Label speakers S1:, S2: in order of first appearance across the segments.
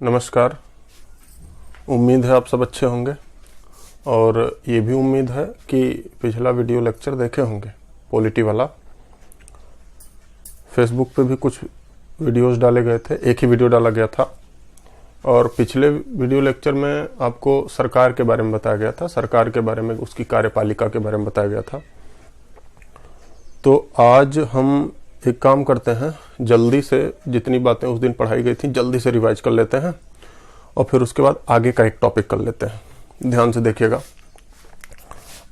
S1: नमस्कार। उम्मीद है आप सब अच्छे होंगे और ये भी उम्मीद है कि पिछला वीडियो लेक्चर देखे होंगे पॉलिटी वाला। फेसबुक पे भी कुछ वीडियोस डाले गए थे, एक ही वीडियो डाला गया था और पिछले वीडियो लेक्चर में आपको सरकार के बारे में बताया गया था, सरकार के बारे में, उसकी कार्यपालिका के बारे में बताया गया था। तो आज हम एक काम करते हैं, जल्दी से जितनी बातें उस दिन पढ़ाई गई थी जल्दी से रिवाइज कर लेते हैं और फिर उसके बाद आगे का एक टॉपिक कर लेते हैं। ध्यान से देखिएगा।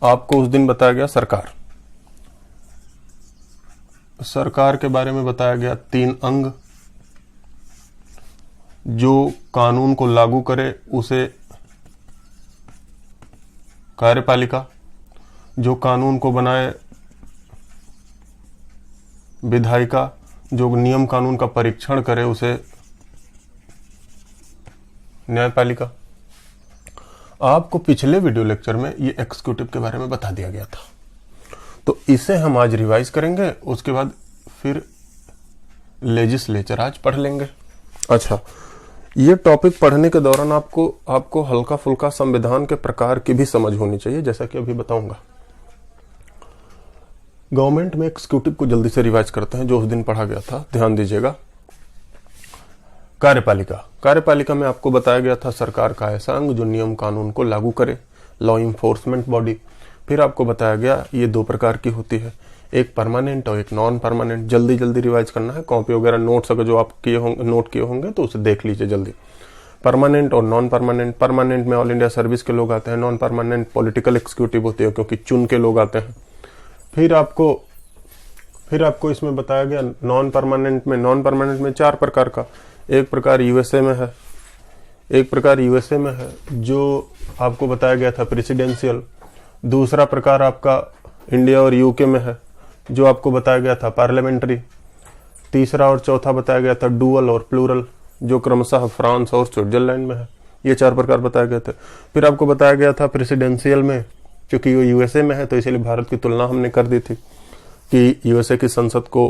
S1: आपको उस दिन बताया गया सरकार के बारे में बताया गया 3 अंग। जो कानून को लागू करे उसे कार्यपालिका, जो कानून को बनाए विधायिका, जो नियम कानून का परीक्षण करे उसे न्यायपालिका। आपको पिछले वीडियो लेक्चर में ये एग्जीक्यूटिव के बारे में बता दिया गया था, तो इसे हम आज रिवाइज करेंगे। उसके बाद फिर लेजिस्लेचर आज पढ़ लेंगे। अच्छा, ये टॉपिक पढ़ने के दौरान आपको हल्का फुल्का संविधान के प्रकार की भी समझ होनी चाहिए, जैसा कि अभी बताऊंगा। गवर्नमेंट में एग्जीक्यूटिव को जल्दी से रिवाइज करते हैं जो उस दिन पढ़ा गया था, ध्यान दीजिएगा। कार्यपालिका में आपको बताया गया था सरकार का ऐसा अंग जो नियम कानून को लागू करे, लॉ इन्फोर्समेंट बॉडी। फिर आपको बताया गया ये 2 प्रकार की होती है, एक परमानेंट और एक नॉन परमानेंट। जल्दी रिवाइज करना है, कॉपी वगैरह नोट्स अगर जो आप नोट किए होंगे तो उसे देख लीजिए जल्दी। परमानेंट और नॉन परमानेंट। परमानेंट में ऑल इंडिया सर्विस के लोग आते हैं, नॉन परमानेंट पॉलिटिकल एग्जीक्यूटिव होती है क्योंकि चुन के लोग आते हैं। फिर आपको इसमें बताया गया नॉन परमानेंट में 4 प्रकार का। एक प्रकार यूएसए में है जो आपको बताया गया था प्रेसिडेंशियल। दूसरा प्रकार आपका इंडिया और यूके में है जो आपको बताया गया था पार्लियामेंट्री। तीसरा और चौथा बताया गया था डुअल और प्लूरल जो क्रमशः फ्रांस और स्विट्जरलैंड में है। ये 4 प्रकार बताए गए थे। फिर आपको बताया गया था प्रेसिडेंशियल में, क्योंकि वो यूएसए में है तो इसलिए भारत की तुलना हमने कर दी थी कि यूएसए की संसद को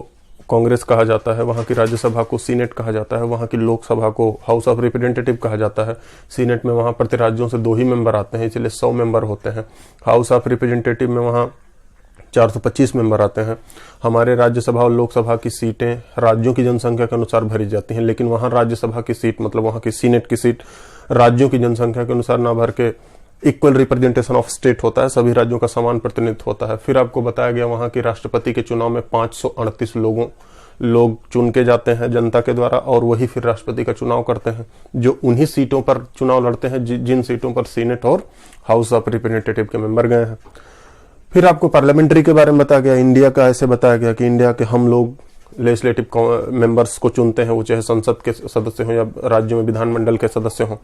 S1: कांग्रेस कहा जाता है, वहां की राज्यसभा को सीनेट कहा जाता है, वहां की लोकसभा को हाउस ऑफ रिप्रेजेंटेटिव कहा जाता है। सीनेट में वहां प्रति राज्यों से 2 ही मेंबर आते हैं, इसलिए 100 मेंबर होते हैं। हाउस ऑफ रिप्रेजेंटेटिव में वहां 425 मेंबर आते हैं। हमारे राज्यसभा और लोकसभा की सीटें राज्यों की जनसंख्या के अनुसार भरी जाती हैं, लेकिन वहां राज्यसभा की सीट मतलब वहां की सीनेट की सीट राज्यों की जनसंख्या के अनुसार ना भर के इक्वल रिप्रेजेंटेशन ऑफ स्टेट होता है, सभी राज्यों का समान प्रतिनिधित्व होता है। फिर आपको बताया गया वहां की राष्ट्रपति के चुनाव में 538 लोग चुन के जाते हैं जनता के द्वारा और वही फिर राष्ट्रपति का चुनाव करते हैं, जो उन्हीं सीटों पर चुनाव लड़ते हैं जिन सीटों पर सीनेट और हाउस ऑफ रिप्रेजेंटेटिव के मेंबर गए हैं। फिर आपको पार्लियामेंट्री के बारे में बताया गया। इंडिया का ऐसे बताया गया कि इंडिया के हम लोग लेजिस्लेटिव मेंबर्स को चुनते हैं, वो चाहे संसद के सदस्य हों या राज्यों में विधानमंडल के सदस्य हों।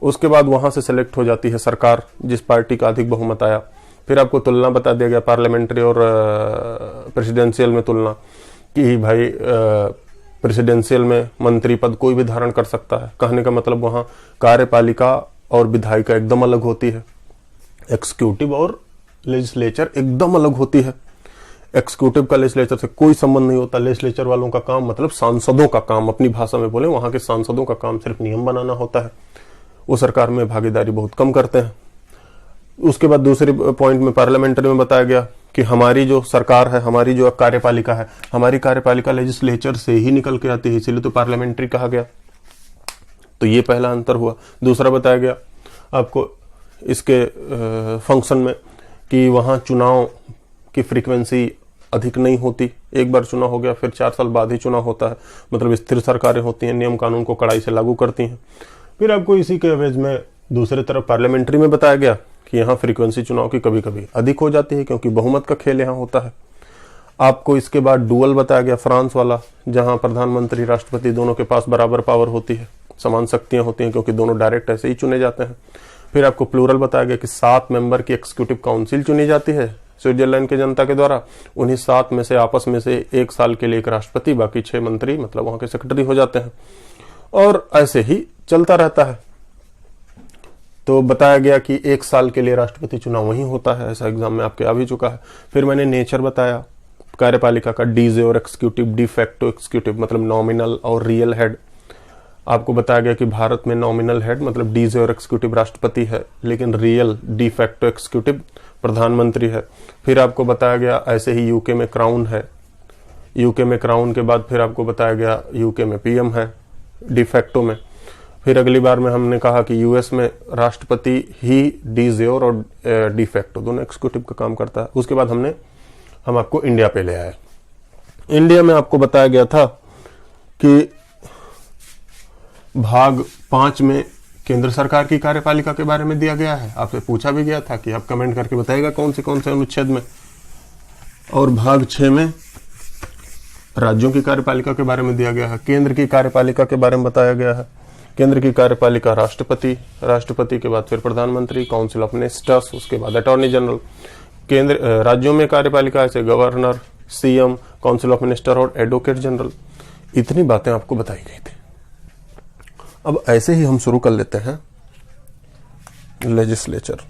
S1: उसके बाद वहां से सिलेक्ट हो जाती है सरकार जिस पार्टी का अधिक बहुमत आया। फिर आपको तुलना बता दिया गया पार्लियामेंट्री और प्रेसिडेंशियल में तुलना कि भाई प्रेसिडेंशियल में मंत्री पद कोई भी धारण कर सकता है। कहने का मतलब वहां कार्यपालिका और विधायिका एकदम अलग होती है, एग्जीक्यूटिव और लेजिस्लेचर एकदम अलग होती है। एग्जीक्यूटिव का लेजिस्लेचर से कोई संबंध नहीं होता। लेजिस्लेचर वालों का काम मतलब सांसदों का काम, अपनी भाषा में बोले वहां के सांसदों का काम सिर्फ नियम बनाना होता है, वो सरकार में भागीदारी बहुत कम करते हैं। उसके बाद दूसरे पॉइंट में पार्लियामेंट्री में बताया गया कि हमारी जो सरकार है, हमारी जो कार्यपालिका है, हमारी कार्यपालिका लेजिस्लेचर से ही निकल के आती है, इसीलिए तो पार्लियामेंट्री कहा गया। तो ये पहला अंतर हुआ। दूसरा बताया गया आपको इसके फंक्शन में कि वहां चुनाव की फ्रीक्वेंसी अधिक नहीं होती। एक बार चुनाव हो गया फिर 4 साल बाद ही चुनाव होता है, मतलब स्थिर सरकारें होती हैं, नियम कानून को कड़ाई से लागू करती हैं। फिर आपको इसी के एवज में दूसरी तरफ पार्लियामेंट्री में बताया गया कि यहाँ फ्रीक्वेंसी चुनाव की कभी कभी अधिक हो जाती है क्योंकि बहुमत का खेल यहाँ होता है। आपको इसके बाद डुअल बताया गया, फ्रांस वाला, जहां प्रधानमंत्री राष्ट्रपति दोनों के पास बराबर पावर होती है, समान शक्तियां होती हैं क्योंकि दोनों डायरेक्ट ऐसे ही चुने जाते हैं। फिर आपको प्लूरल बताया गया कि 7 मेंबर की एग्जीक्यूटिव काउंसिल चुनी जाती है स्विट्जरलैंड की जनता के द्वारा। उन्हीं 7 में से आपस में से 1 साल के लिए एक राष्ट्रपति, बाकी 6 मंत्री मतलब वहां के सेक्रेटरी हो जाते हैं और ऐसे ही चलता रहता है। तो बताया गया कि 1 साल के लिए राष्ट्रपति चुनाव वहीं होता है, ऐसा एग्जाम में आपके आ भी चुका है। फिर मैंने नेचर बताया कार्यपालिका का, डीजे और एक्जीक्यूटिव, डिफेक्टो एक्जीक्यूटिव मतलब नॉमिनल और रियल हेड। आपको बताया गया कि भारत में नॉमिनल हेड मतलब डी और एक्सिक्यूटिव राष्ट्रपति है, लेकिन रियल डी फैक्टो एक्सिक्यूटिव प्रधानमंत्री है। फिर आपको बताया गया ऐसे ही यूके में क्राउन है, यूके में क्राउन के बाद फिर आपको बताया गया यूके में पीएम है डी फैक्टो में। फिर अगली बार में हमने कहा कि यूएस में राष्ट्रपति ही डी ज़्योर और डी फैक्टो दोनों एक्सिक्यूटिव का काम करता है। उसके बाद हम आपको इंडिया पे ले आए। इंडिया में आपको बताया गया था कि भाग 5 में केंद्र सरकार की कार्यपालिका के बारे में दिया गया है। आपसे पूछा भी गया था कि आप कमेंट करके बताइएगा कौन से अनुच्छेद में। और भाग 6 में राज्यों की कार्यपालिका के बारे में दिया गया है। केंद्र की कार्यपालिका के बारे में बताया गया है। केंद्र की कार्यपालिका राष्ट्रपति, राष्ट्रपति के बाद फिर प्रधानमंत्री, काउंसिल ऑफ मिनिस्टर्स, उसके बाद अटॉर्नी जनरल। केंद्र राज्यों में कार्यपालिका ऐसे governor, CM, council of minister और एडवोकेट जनरल। इतनी बातें आपको बताई गई थी। अब ऐसे ही हम शुरू कर लेते हैं लेजिस्लेचर।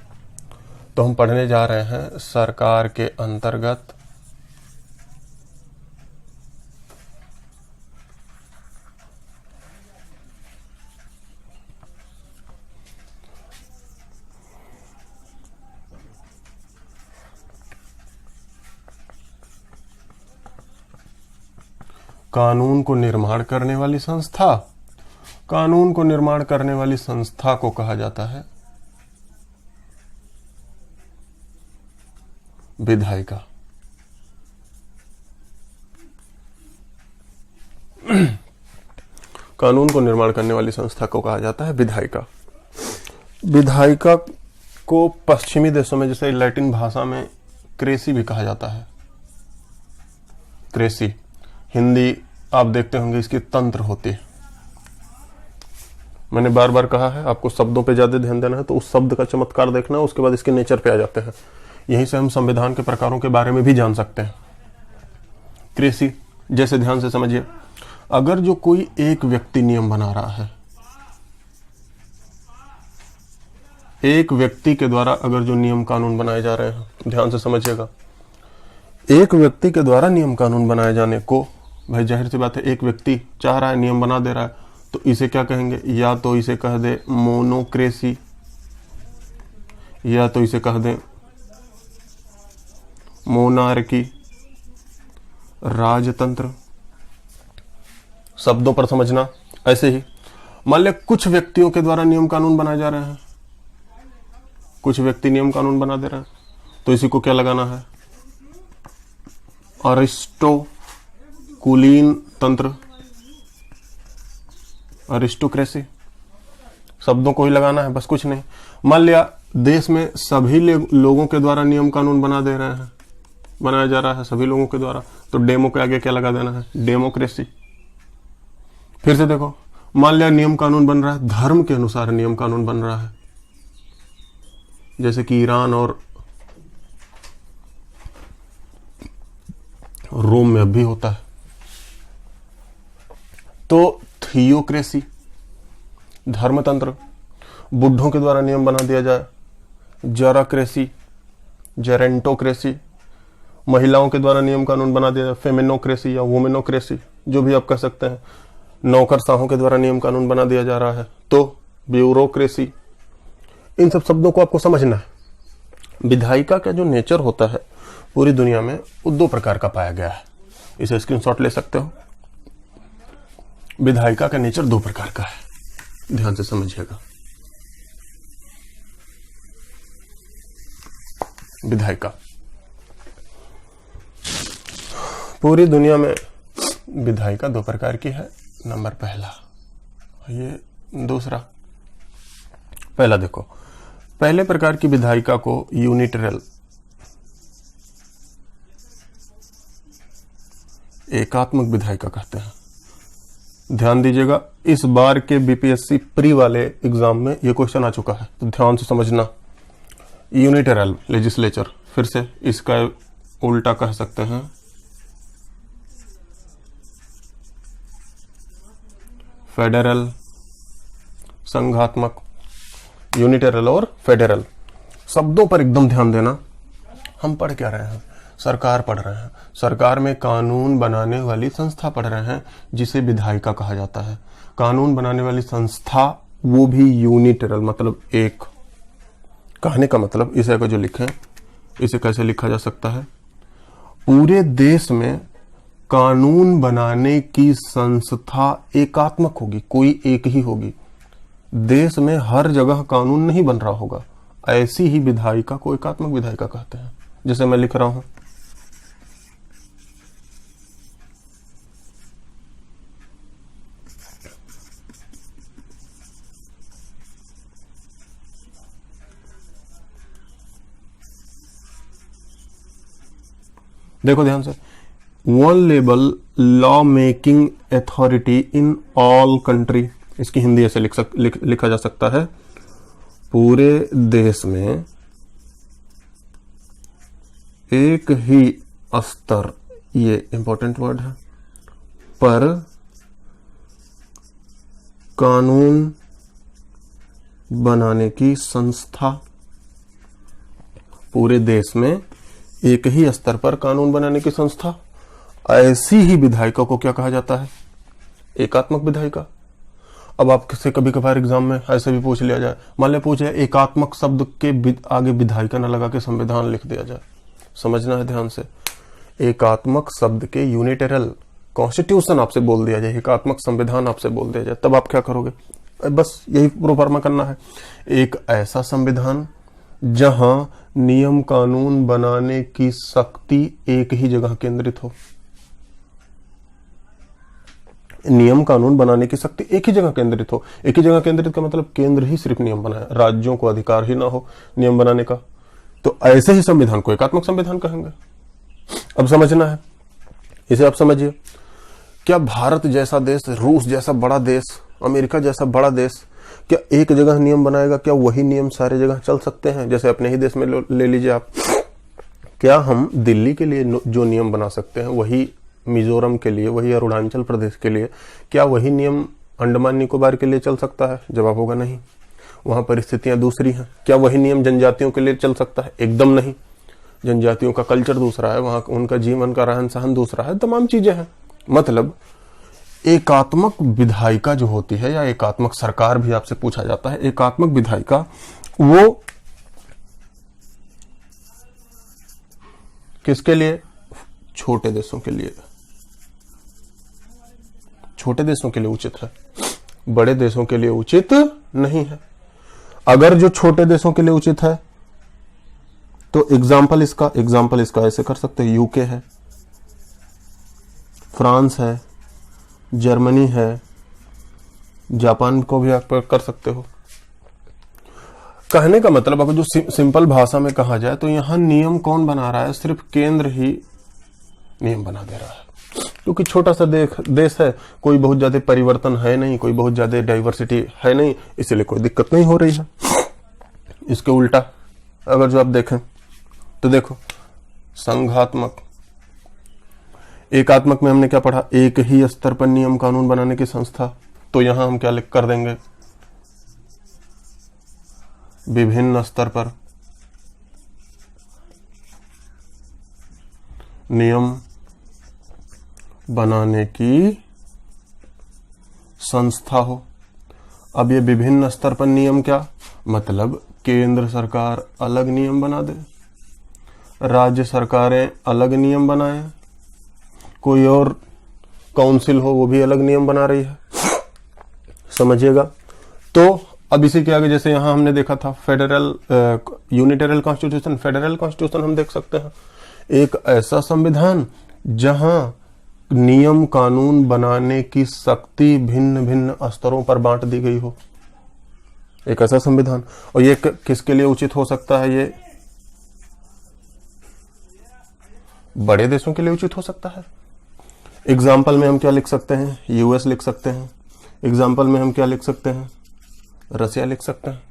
S1: तो हम पढ़ने जा रहे हैं सरकार के अंतर्गत कानून को निर्माण करने वाली संस्था। कानून को निर्माण करने वाली संस्था को कहा जाता है विधायिका। कानून को निर्माण करने वाली संस्था को कहा जाता है विधायिका। विधायिका को पश्चिमी देशों में जैसे लैटिन भाषा में क्रेसी भी कहा जाता है। क्रेसी हिंदी आप देखते होंगे इसकी तंत्र होती है। मैंने बार बार कहा है आपको शब्दों पे ज्यादा ध्यान देना है, तो उस शब्द का चमत्कार देखना है, उसके बाद इसके नेचर पे आ जाते हैं। यहीं से हम संविधान के प्रकारों के बारे में भी जान सकते हैं। क्रेसी जैसे ध्यान से समझिए, अगर जो कोई एक व्यक्ति नियम बना रहा है, एक व्यक्ति के द्वारा अगर जो नियम कानून बनाए जा रहे हैं, ध्यान से समझिएगा, एक व्यक्ति के द्वारा नियम कानून बनाए जाने को, भाई जाहिर सी बात है एक व्यक्ति चाह रहा है, नियम बना दे रहा है, तो इसे क्या कहेंगे? या तो इसे कह दे मोनोक्रेसी, या तो इसे कह दे मोनार्की, राजतंत्र। शब्दों पर समझना। ऐसे ही मान लिया कुछ व्यक्तियों के द्वारा नियम कानून बनाए जा रहे हैं, कुछ व्यक्ति नियम कानून बना दे रहे हैं, तो इसी को क्या लगाना है? अरिस्टोकुलीन तंत्र, अरिस्टोक्रेसी। शब्दों को ही लगाना है, बस कुछ नहीं। मान लिया देश में सभी लोगों के द्वारा नियम कानून बनाया जा रहा है, सभी लोगों के द्वारा, तो डेमो के आगे क्या लगा देना है? डेमोक्रेसी। फिर से देखो, मान लिया नियम कानून बन रहा है, धर्म के अनुसार नियम कानून बन रहा है, जैसे कि ईरान और रोम में अब भी होता है, तो थियोक्रेसी, धर्मतंत्र। बुढ़ों के द्वारा नियम बना दिया जाए, जराक्रेसी, जेरेंटोक्रेसी। महिलाओं के द्वारा नियम कानून बना दिया जाए, फेमिनोक्रेसी या वुमेनोक्रेसी, जो भी आप कह सकते हैं। नौकरशाहों के द्वारा नियम कानून बना दिया जा रहा है, तो ब्यूरोक्रेसी। इन सब शब्दों को आपको समझना है। विधायिका का जो नेचर होता है पूरी दुनिया में वो दो प्रकार का पाया गया है। इसे स्क्रीनशॉट ले सकते हो। विधायिका का नेचर दो प्रकार का है, ध्यान से समझिएगा। विधायिका पूरी दुनिया में विधायिका दो प्रकार की है। नंबर पहला, ये दूसरा। पहला देखो, पहले प्रकार की विधायिका को यूनिटरल, एकात्मक विधायिका कहते हैं। ध्यान दीजिएगा, इस बार के बीपीएससी प्री वाले एग्जाम में ये क्वेश्चन आ चुका है, तो ध्यान से समझना। यूनिटरल लेजिस्लेचर, फिर से इसका उल्टा कह सकते हैं फेडरल, संघात्मक। यूनिटरल और फेडरल, शब्दों पर एकदम ध्यान देना। हम पढ़ क्या रहे हैं? सरकार पढ़ रहे हैं। सरकार में कानून बनाने वाली संस्था पढ़ रहे हैं, जिसे विधायिका कहा जाता है। कानून बनाने वाली संस्था वो भी यूनिटेरल, मतलब एक। कहने का मतलब इसे को जो लिखें, इसे कैसे लिखा जा सकता है, पूरे देश में कानून बनाने की संस्था एकात्मक होगी, कोई एक ही होगी। देश में हर जगह कानून नहीं बन रहा होगा, ऐसी ही विधायिका को एकात्मक विधायिका कहते हैं। जैसे मैं लिख रहा हूं, देखो ध्यान से, one level law making authority in all country. इसकी हिंदी ऐसे लिखा जा सकता है, पूरे देश में एक ही स्तर, ये इंपॉर्टेंट वर्ड है, पर कानून बनाने की संस्था। पूरे देश में एक ही स्तर पर कानून बनाने की संस्था, ऐसी ही विधायिका को क्या कहा जाता है, एकात्मक विधायिका। अब आपसे कभी कभार एग्जाम में ऐसे भी पूछ लिया जाए, मान लिया पूछे एकात्मक शब्द के आगे विधायिका न लगा के संविधान लिख दिया जाए, समझना है ध्यान से। एकात्मक शब्द के यूनिटेरल कॉन्स्टिट्यूशन आपसे बोल दिया जाए, एकात्मक संविधान आपसे बोल दिया जाए, तब आप क्या करोगे, बस यही प्रोफार्मा करना है। एक ऐसा संविधान जहां नियम कानून बनाने की शक्ति एक ही जगह केंद्रित हो। नियम कानून बनाने की शक्ति एक ही जगह केंद्रित हो। एक ही जगह केंद्रित का मतलब केंद्र ही सिर्फ नियम बनाए, राज्यों को अधिकार ही ना हो नियम बनाने का, तो ऐसे ही संविधान को एकात्मक संविधान कहेंगे। अब समझना है, इसे आप समझिए। क्या भारत जैसा देश, रूस जैसा बड़ा देश, अमेरिका जैसा बड़ा देश, क्या एक जगह नियम बनाएगा? क्या वही नियम सारे जगह चल सकते हैं? जैसे अपने ही देश में ले लीजिए आप, क्या हम दिल्ली के लिए जो नियम बना सकते हैं वही मिजोरम के लिए, वही अरुणाचल प्रदेश के लिए, क्या वही नियम अंडमान निकोबार के लिए चल सकता है? जवाब होगा नहीं, वहां परिस्थितियां दूसरी हैं। क्या वही नियम जनजातियों के लिए चल सकता है? एकदम नहीं, जनजातियों का कल्चर दूसरा है, वहां उनका जीवन का रहन सहन दूसरा है, तमाम चीजें हैं। मतलब एकात्मक विधायिका जो होती है, या एकात्मक सरकार भी आपसे पूछा जाता है, एकात्मक विधायिका वो किसके लिए? छोटे देशों के लिए। छोटे देशों के लिए उचित है, बड़े देशों के लिए उचित नहीं है। अगर जो छोटे देशों के लिए उचित है तो एग्जाम्पल इसका ऐसे कर सकते हैं, यूके है, फ्रांस है, जर्मनी है, जापान को भी आप कर सकते हो। कहने का मतलब अगर जो सिंपल भाषा में कहा जाए तो यहां नियम कौन बना रहा है? सिर्फ केंद्र ही नियम बना दे रहा है, क्योंकि छोटा सा देश है, कोई बहुत ज्यादा परिवर्तन है नहीं, कोई बहुत ज्यादा डाइवर्सिटी है नहीं, इसलिए कोई दिक्कत नहीं हो रही है। इसके उल्टा अगर जो आप देखें तो देखो, संघात्मक, एकात्मक में हमने क्या पढ़ा? एक ही स्तर पर नियम कानून बनाने की संस्था, तो यहां हम क्या लिख कर देंगे? विभिन्न स्तर पर नियम बनाने की संस्था हो। अब ये विभिन्न स्तर पर नियम क्या मतलब? केंद्र सरकार अलग नियम बना दे, राज्य सरकारें अलग नियम बनाएं, कोई और काउंसिल हो वो भी अलग नियम बना रही है, समझिएगा। तो अब इसी के आगे जैसे यहां हमने देखा था फेडरल यूनिटेरल कॉन्स्टिट्यूशन, फेडरल कॉन्स्टिट्यूशन हम देख सकते हैं, एक ऐसा संविधान जहां नियम कानून बनाने की शक्ति भिन्न भिन्न स्तरों पर बांट दी गई हो, एक ऐसा संविधान। और ये किसके लिए उचित हो सकता है? ये बड़े देशों के लिए उचित हो सकता है। एग्जाम्पल में हम क्या लिख सकते हैं? यूएस लिख सकते हैं। एग्जाम्पल में हम क्या लिख सकते हैं? रसिया लिख सकते हैं।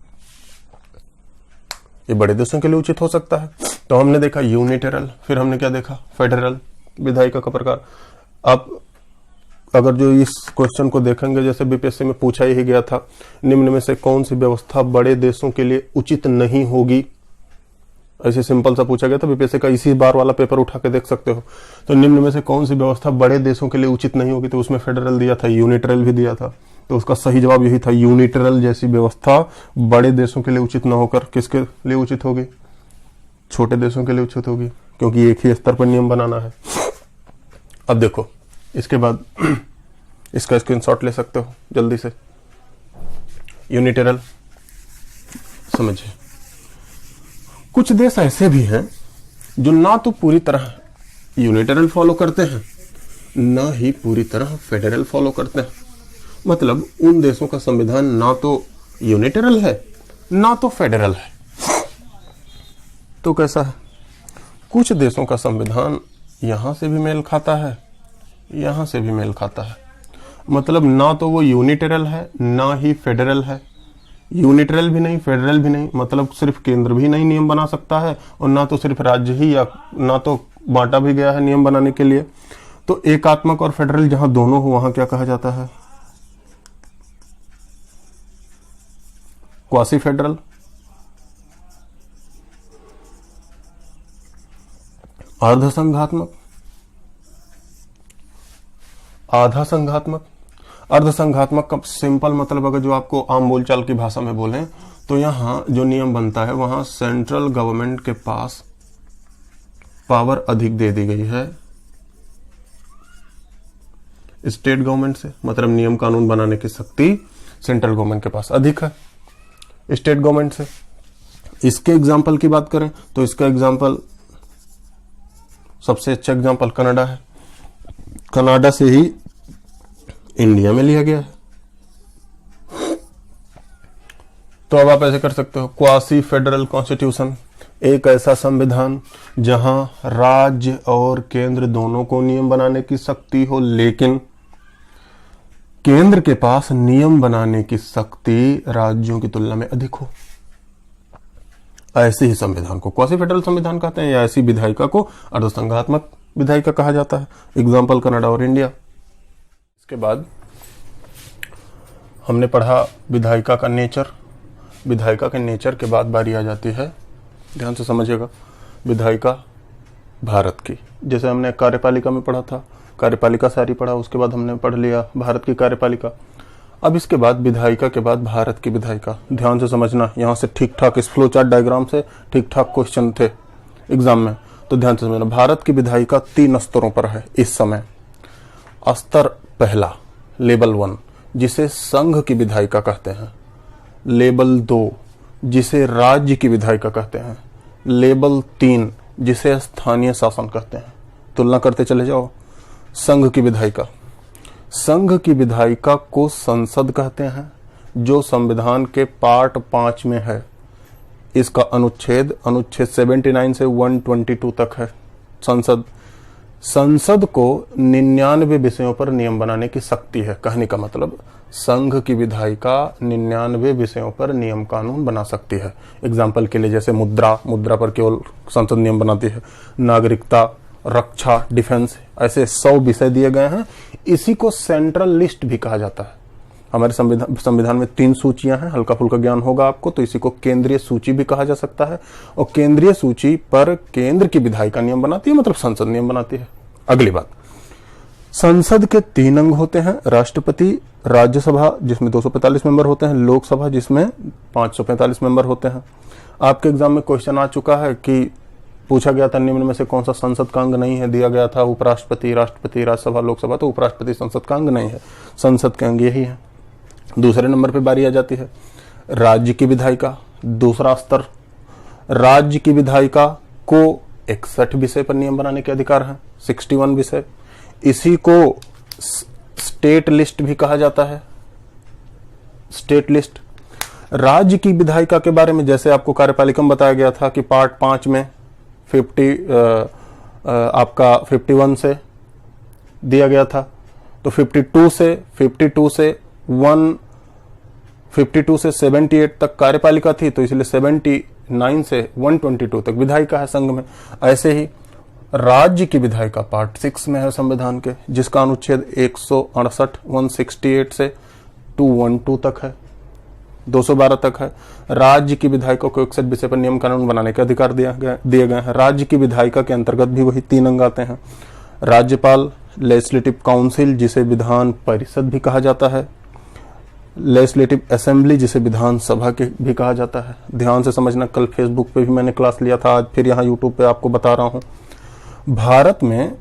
S1: ये बड़े देशों के लिए उचित हो सकता है। तो हमने देखा यूनिटेरल, फिर हमने क्या देखा? फेडरल, विधायिका का प्रकार। आप अगर जो इस क्वेश्चन को देखेंगे, जैसे बीपीएससी में पूछा ही गया था, निम्न में से कौन सी व्यवस्था बड़े देशों के लिए उचित नहीं होगी, ऐसे सिंपल सा पूछा गया था। बीपीएससी का इसी बार वाला पेपर उठा के देख सकते हो। तो निम्न में से कौन सी व्यवस्था बड़े देशों के लिए उचित नहीं होगी, तो उसमें फेडरल दिया था, यूनिटेरल भी दिया था। तो उसका सही जवाब यही था, यूनिटरल जैसी व्यवस्था बड़े देशों के लिए उचित न होकर किसके लिए उचित होगी? छोटे देशों के लिए उचित होगी, क्योंकि एक ही स्तर पर नियम बनाना है। अब देखो इसके बाद इसका स्क्रीनशॉट ले सकते हो जल्दी से। यूनिटरल समझिए, कुछ देश ऐसे भी हैं जो ना तो पूरी तरह यूनिटरल फॉलो करते हैं, ना ही पूरी तरह फेडरल फॉलो करते हैं। मतलब उन देशों का संविधान ना तो यूनिटरल है ना तो फेडरल है। तो कैसा है? कुछ देशों का संविधान यहां से भी मेल खाता है, यहां से भी मेल खाता है। मतलब ना तो वो यूनिटरल है ना ही फेडरल है। यूनिटरल भी नहीं, फेडरल भी नहीं, मतलब सिर्फ केंद्र भी नहीं नियम बना सकता है, और ना तो सिर्फ राज्य ही, या ना तो बांटा भी गया है नियम बनाने के लिए। तो एकात्मक और फेडरल जहां दोनों हो वहां क्या कहा जाता है? Quasi federal. अर्ध संघात्मक, आधा संघात्मक। अर्ध संघात्मक का सिंपल मतलब अगर जो आपको आम बोलचाल की भाषा में बोलें तो यहां जो नियम बनता है वहां सेंट्रल गवर्नमेंट के पास पावर अधिक दे दी गई है स्टेट गवर्नमेंट से। मतलब नियम कानून बनाने की शक्ति सेंट्रल गवर्नमेंट के पास अधिक है स्टेट गवर्नमेंट से। इसके एग्जाम्पल की बात करें तो इसका एग्जाम्पल, सबसे अच्छा एग्जाम्पल कनाडा है। कनाडा से ही इंडिया में लिया गया है। तो अब आप ऐसे कर सकते हो, क्वासी फेडरल कॉन्स्टिट्यूशन, एक ऐसा संविधान जहां राज्य और केंद्र दोनों को नियम बनाने की शक्ति हो, लेकिन केंद्र के पास नियम बनाने की शक्ति राज्यों की तुलना में अधिक हो। ऐसे ही संविधान को क्वासी फेडरल संविधान कहते हैं, या ऐसी विधायिका को अर्धसंघात्मक विधायिका कहा जाता है। एग्जाम्पल कनाडा और इंडिया। इसके बाद हमने पढ़ा विधायिका का नेचर। विधायिका के नेचर के बाद बारी आ जाती है, ध्यान से समझिएगा, विधायिका भारत की। जैसे हमने कार्यपालिका में पढ़ा था, कार्यपालिका सारी पढ़ा, उसके बाद हमने पढ़ लिया भारत की कार्यपालिका। अब इसके बाद विधायिका के बाद भारत की विधायिका। ध्यान से समझना, यहां से ठीक ठाक इस फ्लो चार्ट डायग्राम से ठीक ठाक क्वेश्चन थे एग्जाम में, तो ध्यान से समझना। भारत की विधायिका 3 स्तरों पर है इस समय। स्तर पहला लेवल 1 जिसे संघ की विधायिका कहते हैं, लेवल 2 जिसे राज्य की विधायिका कहते हैं, लेवल 3 जिसे स्थानीय शासन कहते हैं। तुलना करते चले जाओ। संघ की विधायिका, संघ की विधायिका को संसद कहते हैं, जो संविधान के पार्ट 5 में है। इसका अनुच्छेद 79 से 122 तक है। संसद को 99 विषयों पर नियम बनाने की शक्ति है। कहने का मतलब संघ की विधायिका 99 विषयों पर नियम कानून बना सकती है। एग्जाम्पल के लिए जैसे मुद्रा पर केवल संसद नियम बनाती है। नागरिकता, रक्षा, डिफेंस, ऐसे 100 विषय दिए गए हैं। इसी को सेंट्रल लिस्ट भी कहा जाता है। हमारे संविधान में 3 सूचियां हैं, हल्का फुल्का ज्ञान होगा आपको, तो इसी को केंद्रीय सूची भी कहा जा सकता है। और केंद्रीय सूची पर केंद्र की विधायिका नियम बनाती है, मतलब संसद नियम बनाती है। अगली बात, संसद के 3 अंग होते हैं, राष्ट्रपति, राज्यसभा जिसमें 245 मेंबर होते हैं, लोकसभा जिसमें 545 मेंबर होते हैं। आपके एग्जाम में क्वेश्चन आ चुका है कि पूछा गया था निम्न में से कौन सा संसद का अंग नहीं है, दिया गया था उपराष्ट्रपति, राष्ट्रपति, राज्यसभा, लोकसभा, तो उपराष्ट्रपति संसद का अंग नहीं है, संसद के अंग यही है। दूसरे नंबर पे बारी आ जाती है राज्य की विधायिका, दूसरा स्तर। राज्य की विधायिका को 61 विषय पर नियम बनाने के अधिकार हैं, 61 विषय। इसी को स्टेट लिस्ट भी कहा जाता है, स्टेट लिस्ट। राज्य की विधायिका के बारे में जैसे आपको कार्यपालिका में बताया गया था कि पार्ट 5 में 51 से दिया गया था, तो 52 से 78 तक कार्यपालिका थी, तो इसलिए 79 से 122 तक विधायिका है संघ में। ऐसे ही राज्य की विधायिका पार्ट 6 में है संविधान के, जिसका अनुच्छेद 168 से 212 तक है, 212 तक है। राज्य की विधायिका को 61 विषय पर नियम कानून बनाने के अधिकार दिए गए हैं। राज्य की विधायिका के अंतर्गत भी वही 3 अंग आते हैं। राज्यपाल, लेजिस्लेटिव काउंसिल जिसे विधान परिषद भी कहा जाता है,
S2: लेजिस्लेटिव असेंबली जिसे विधानसभा के भी कहा जाता है। ध्यान से समझना, कल फेसबुक पे भी मैंने क्लास लिया था, आज फिर यहाँ यूट्यूब पे आपको बता रहा हूँ। भारत में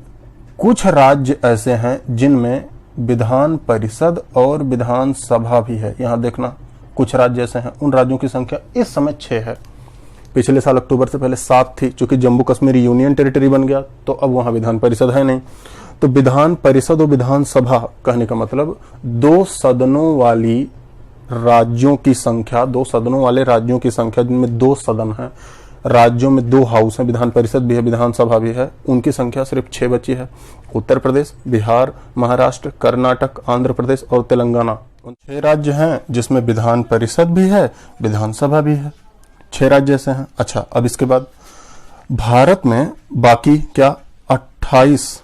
S2: कुछ राज्य ऐसे हैं जिनमें विधान परिषद और विधानसभा भी है। यहाँ देखना, कुछ राज्य ऐसे हैं, उन राज्यों की संख्या इस समय 6 है। पिछले साल अक्टूबर से पहले 7 थी, चूंकि जम्मू कश्मीर यूनियन टेरिटरी बन गया तो अब वहां विधान परिषद है नहीं। तो विधान परिषद और विधानसभा कहने का मतलब 2 सदनों वाली राज्यों की संख्या, 2 सदनों वाले राज्यों की संख्या जिनमें 2 सदन है, राज्यों में 2 हाउस है, विधान परिषद भी है, विधानसभा भी है, उनकी संख्या सिर्फ 6 बची है। उत्तर प्रदेश, बिहार, महाराष्ट्र, कर्नाटक, आंध्र प्रदेश और तेलंगाना, उन 6 राज्य हैं जिसमें विधान परिषद भी है, विधानसभा भी है। 6 राज्य ऐसे हैं। अच्छा, अब इसके बाद भारत में बाकी क्या 28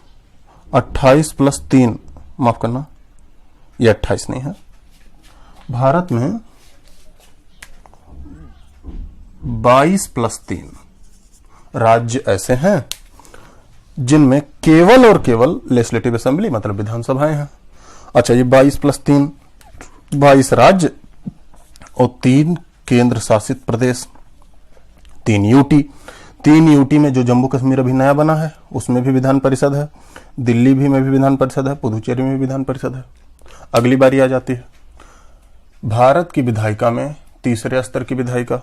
S2: प्लस 3, माफ करना, ये 28 नहीं है। भारत में 22 प्लस 3 राज्य ऐसे हैं जिनमें केवल और केवल लेजिस्लेटिव असेंबली मतलब विधानसभाएं हैं। अच्छा, ये 22 प्लस 3 22 राज्य और 3 केंद्र शासित प्रदेश, 3 यूटी। 3 यूटी में जो जम्मू कश्मीर अभी नया बना है उसमें भी विधान परिषद है, दिल्ली भी में भी विधान परिषद है, पुदुचेरी में भी विधान परिषद है। अगली बारी आ जाती है भारत की विधायिका में तीसरे स्तर की विधायिका।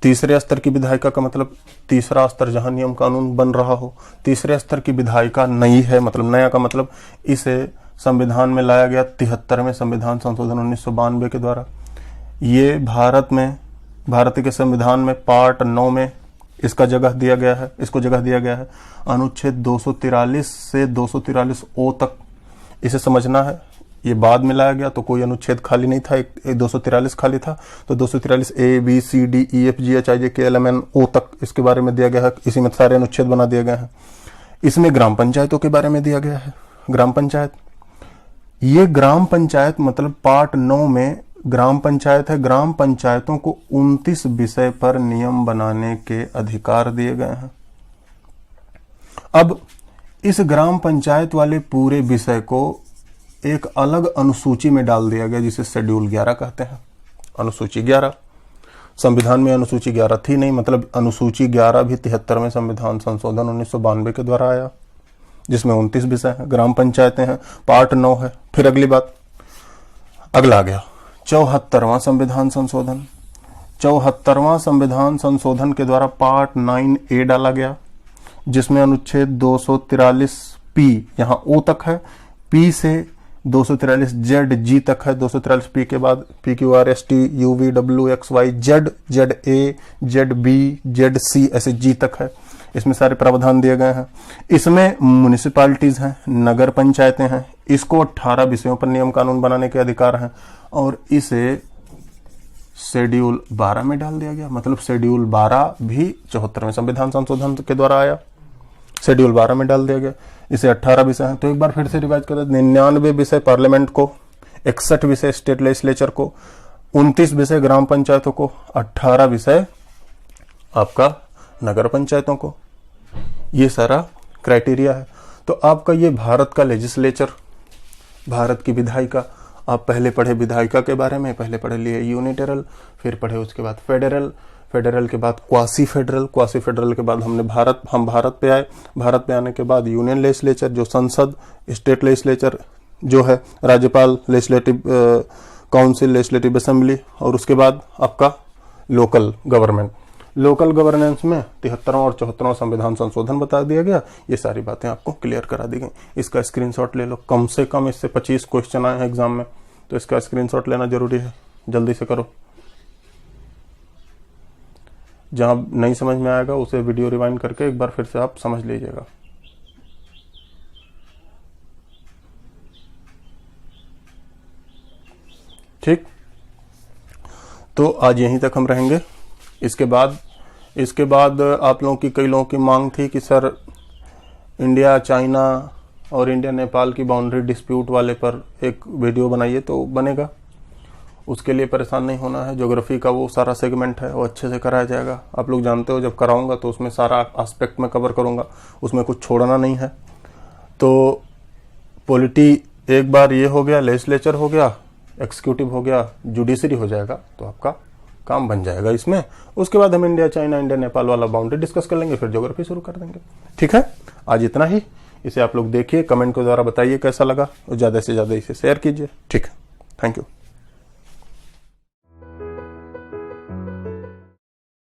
S2: तीसरे स्तर की विधायिका का मतलब तीसरा स्तर जहां नियम कानून बन रहा हो। तीसरे स्तर की विधायिका नई है, मतलब नया का मतलब इसे संविधान में लाया गया 73वें संविधान संशोधन 1992 के द्वारा। ये भारत के संविधान में पार्ट 9 में इसको जगह दिया गया है। अनुच्छेद 243 से 243 ओ तक इसे समझना है। ये बाद में लाया गया तो कोई अनुच्छेद खाली नहीं था, एक 243 खाली था, तो 243 A B C D E F G H I J K L M N O तक इसके बारे में दिया गया है। इसी में सारे अनुच्छेद बना दिए गए हैं। इसमें ग्राम पंचायतों के बारे में दिया गया है। ग्राम पंचायत, ये ग्राम पंचायत मतलब पार्ट 9 में ग्राम पंचायत है। ग्राम पंचायतों को 29 विषय पर नियम बनाने के अधिकार दिए गए हैं। अब इस ग्राम पंचायत वाले पूरे विषय को एक अलग अनुसूची में डाल दिया गया जिसे शेड्यूल 11 कहते हैं। अनुसूची 11, संविधान में अनुसूची 11 थी नहीं, मतलब अनुसूची 11 भी 73वें संविधान संशोधन 1992 के द्वारा आया, जिसमें 29 विषय हैं, ग्राम पंचायतें हैं, पार्ट 9 है। फिर अगली बात, अगला आ गया 74वां संविधान संशोधन। 74वां संविधान संशोधन के द्वारा पार्ट 9A डाला गया, जिसमें अनुच्छेद 243 पी, यहां ओ तक है, पी से 243 जेड जी तक है। 243 पी के बाद P Q R S T U V W X Y Z, Z A, Z B, Z C, ऐसे जी तक है। इसमें सारे प्रावधान दिए गए हैं। इसमें म्युनिसिपैलिटीज हैं, नगर पंचायतें हैं। इसको 18 विषयों पर नियम कानून बनाने के अधिकार हैं और इसे शेड्यूल 12 में डाल दिया गया। मतलब शेड्यूल 12 भी 74वें संविधान संशोधन के द्वारा आया, शेड्यूल 12 में डाल दिया गया। इसे 18 विषय हैं। तो एक बार फिर से रिवाइज करें, 99 विषय पार्लियामेंट को, 61 विषय स्टेट लेजिस्लेचर को, 29 विषय ग्राम पंचायतों को, 18 विषय आपका नगर पंचायतों को। ये सारा क्राइटेरिया है। तो आपका ये भारत का लेजिस्लेचर, भारत की विधायिका, आप पहले पढ़े विधायिका के बारे में, पहले पढ़े लिए यूनिटेरल, फिर पढ़े उसके बाद फेडरल, फेडरल के बाद क्वासी फेडरल, क्वासी फेडरल के बाद हम भारत पे आए। भारत पे आने के बाद यूनियन लेजिस्लेचर जो संसद, स्टेट लेजिस्लेचर जो है राज्यपाल, लेजिस्लेटिव काउंसिल, लेजिस्लेटिव असेंबली, और उसके बाद आपका लोकल गवर्नमेंट। लोकल गवर्नेंस में 73वां और 74वां संविधान संशोधन बता दिया गया। ये सारी बातें आपको क्लियर करा दी गई। इसका स्क्रीनशॉट ले लो। कम से कम इससे 25 क्वेश्चन आए हैं एग्जाम में, तो इसका स्क्रीनशॉट लेना जरूरी है। जल्दी से करो। जहां नहीं समझ में आएगा उसे वीडियो रिवाइंड करके एक बार फिर से आप समझ लीजिएगा। ठीक, तो आज यहीं तक हम रहेंगे। इसके बाद आप लोगों की, कई लोगों की मांग थी कि सर इंडिया चाइना और इंडिया नेपाल की बाउंड्री डिस्प्यूट वाले पर एक वीडियो बनाइए। तो बनेगा, उसके लिए परेशान नहीं होना है। ज्योग्राफी का वो सारा सेगमेंट है, वो अच्छे से कराया जाएगा। आप लोग जानते हो, जब कराऊंगा तो उसमें सारा एस्पेक्ट में कवर करूंगा, उसमें कुछ छोड़ना नहीं है। तो पॉलिटी एक बार ये हो गया, लेजिस्लेचर हो गया,
S1: एग्जीक्यूटिव हो गया, जुडिशरी हो जाएगा, तो आपका काम बन जाएगा इसमें। उसके बाद हम इंडिया चाइना इंडिया नेपाल वाला बाउंड्री डिस्कस कर लेंगे, फिर ज्योग्राफी शुरू कर देंगे। ठीक है, आज इतना ही। इसे आप लोग देखिए, कमेंट के द्वारा बताइए कैसा लगा और ज्यादा से ज्यादा इसे शेयर कीजिए। ठीक है, थैंक यू।